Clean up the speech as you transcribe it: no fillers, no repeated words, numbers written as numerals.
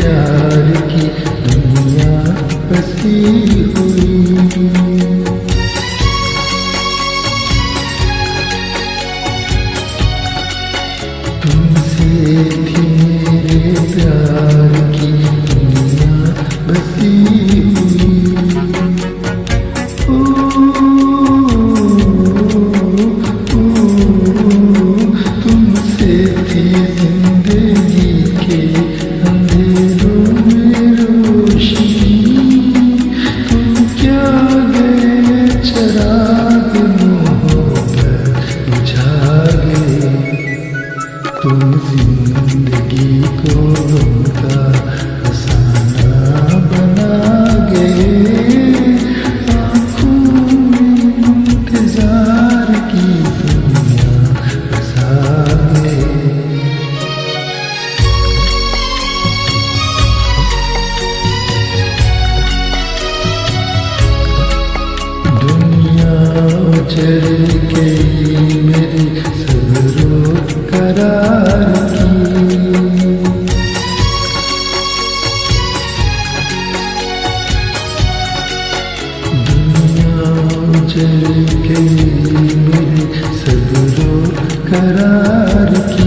प्यार की दुनिया बसी हुई। तुमसे थी मेरे प्यार की दुनिया बसी हुई। तुमसे थी जिंदगी के अंधेरों में रोशनी। तुम क्या गए चिराग मोहब्बत बुझा गए। तुम जिंदगी को उनका फसाना बना गए। आँखों में इंतजार की दुनिया बसा गए। दुनिया उजड़ गई मेरी सब्रो करार की। दुनिया उजड़ गई मेरी सब्रो करार की।